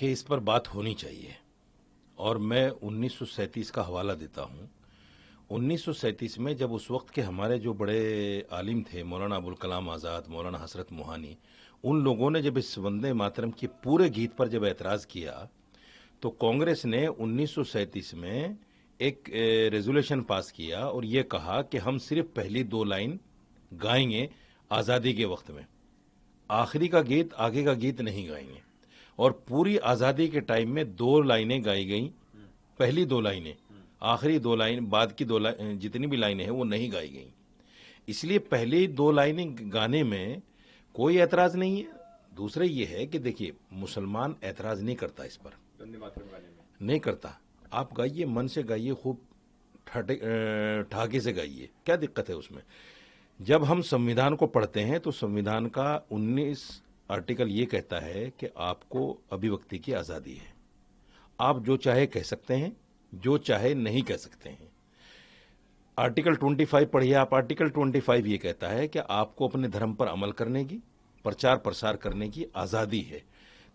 देखिए, इस पर बात होनी चाहिए और मैं 1937 का हवाला देता हूँ। 1937 में जब उस वक्त के हमारे जो बड़े आलिम थे, मौलाना अबुल कलाम आज़ाद, मौलाना हसरत मोहानी, उन लोगों ने जब इस वंदे मातरम के पूरे गीत पर जब एतराज़ किया तो कांग्रेस ने 1937 में एक रेजोल्यूशन पास किया और ये कहा कि हम सिर्फ पहली 2 लाइन गाएंगे आज़ादी के वक्त में, आखिरी का गीत, आगे का गीत नहीं गाएंगे। और पूरी आज़ादी के टाइम में 2 लाइनें गाई गई, पहली 2 लाइनें, आखिरी 2 लाइन, बाद की 2 लाइन, जितनी भी लाइनें हैं वो नहीं गाई गई। इसलिए पहली 2 लाइनें गाने में कोई ऐतराज़ नहीं है। दूसरा ये है कि देखिए, मुसलमान ऐतराज़ नहीं करता इस पर, नहीं करता। आप गाइए, मन से गाइए, खूब ठाके से गाइए, क्या दिक्कत है उसमें। जब हम संविधान को पढ़ते हैं तो संविधान का 19 आर्टिकल ये कहता है कि आपको अभिव्यक्ति की आज़ादी है, आप जो चाहे कह सकते हैं, जो चाहे नहीं कह सकते हैं। आर्टिकल 25 पढ़िए आप, आर्टिकल 25 ये कहता है कि आपको अपने धर्म पर अमल करने की, प्रचार प्रसार करने की आज़ादी है।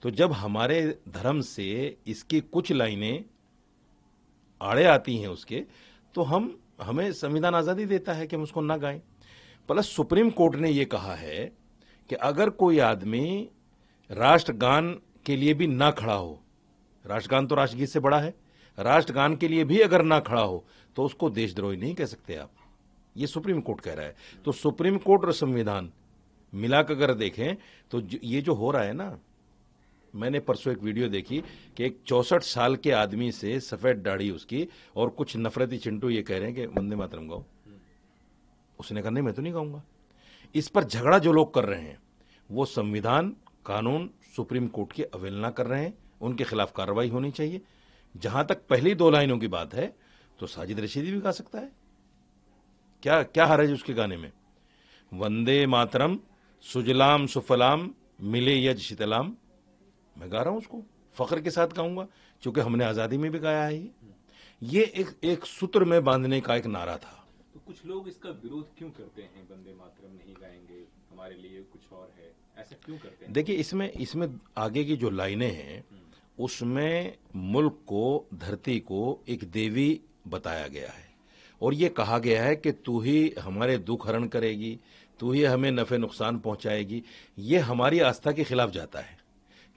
तो जब हमारे धर्म से इसकी कुछ लाइनें आड़े आती हैं उसके, तो हमें संविधान आज़ादी देता है कि हम उसको ना गाएं। प्लस सुप्रीम कोर्ट ने ये कहा है कि अगर कोई आदमी राष्ट्रगान के लिए भी ना खड़ा हो, राष्ट्रगान तो राष्ट्रगीत से बड़ा है, राष्ट्रगान के लिए भी अगर ना खड़ा हो तो उसको देशद्रोही नहीं कह सकते आप। ये सुप्रीम कोर्ट कह रहा है। तो सुप्रीम कोर्ट और संविधान मिलाकर अगर देखें तो ये जो हो रहा है ना, मैंने परसों एक वीडियो देखी कि एक 64 साल के आदमी से सफेद दाढ़ी उसकी, और कुछ नफरती चिंटू ये कह रहे हैं कि वंदे मातरम गाओ। उसने कहा नहीं, मैं तो नहीं गाऊंगा। इस पर झगड़ा जो लोग कर रहे हैं वो संविधान, कानून, सुप्रीम कोर्ट की अवहेलना कर रहे हैं, उनके खिलाफ कार्रवाई होनी चाहिए। जहां तक पहली 2 लाइनों की बात है तो साजिद रशीदी भी गा सकता है, क्या क्या हर्ज उसके गाने में। वंदे मातरम सुजलाम सुफलाम मिले यज शीतलाम, मैं गा रहा हूं उसको, फख्र के साथ गाऊंगा, क्योंकि हमने आज़ादी में भी गाया है। ये एक सूत्र में बांधने का एक नारा था। तो कुछ लोग इसका विरोध क्यों करते हैं, वंदे मातरम नहीं गाएंगे, हमारे लिए कुछ और है, ऐसा क्यों करते हैं? देखिए, इसमें आगे की जो लाइनें हैं उसमें मुल्क को, धरती को एक देवी बताया गया है और ये कहा गया है कि तू ही हमारे दुख हरण करेगी, तू ही हमें नफे नुकसान पहुंचाएगी। ये हमारी आस्था के खिलाफ जाता है,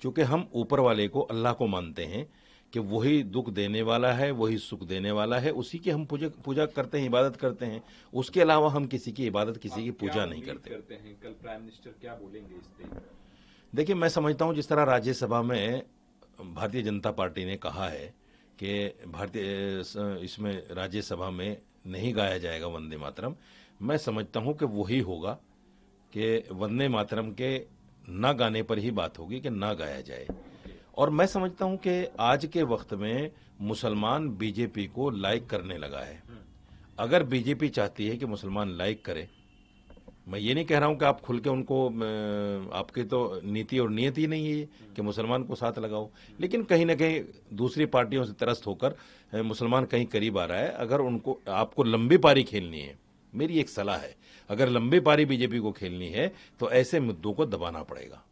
क्योंकि हम ऊपर वाले को, अल्लाह को मानते हैं कि वही दुख देने वाला है, वही सुख देने वाला है, उसी की हम पूजा करते हैं, इबादत करते हैं। उसके अलावा हम किसी की इबादत, किसी की पूजा नहीं करते हैं। कल प्राइम मिनिस्टर क्या बोलेंगे इस पे? देखिए, मैं समझता हूं जिस तरह राज्यसभा में भारतीय जनता पार्टी ने कहा है कि इसमें राज्यसभा में नहीं गाया जाएगा वंदे मातरम, मैं समझता हूं कि वही होगा कि वंदे मातरम के ना गाने पर ही बात होगी कि ना गाया जाए। और मैं समझता हूं कि आज के वक्त में मुसलमान बीजेपी को लाइक करने लगा है। अगर बीजेपी चाहती है कि मुसलमान लाइक करे, मैं ये नहीं कह रहा हूं कि आप खुल के उनको, आपकी तो नीति और नियत ही नहीं है कि मुसलमान को साथ लगाओ, लेकिन कहीं ना कहीं दूसरी पार्टियों से त्रस्त होकर मुसलमान कहीं करीब आ रहा है। अगर उनको, आपको लंबी पारी खेलनी है, मेरी एक सलाह है, अगर लंबी पारी बीजेपी को खेलनी है तो ऐसे मुद्दों को दबाना पड़ेगा।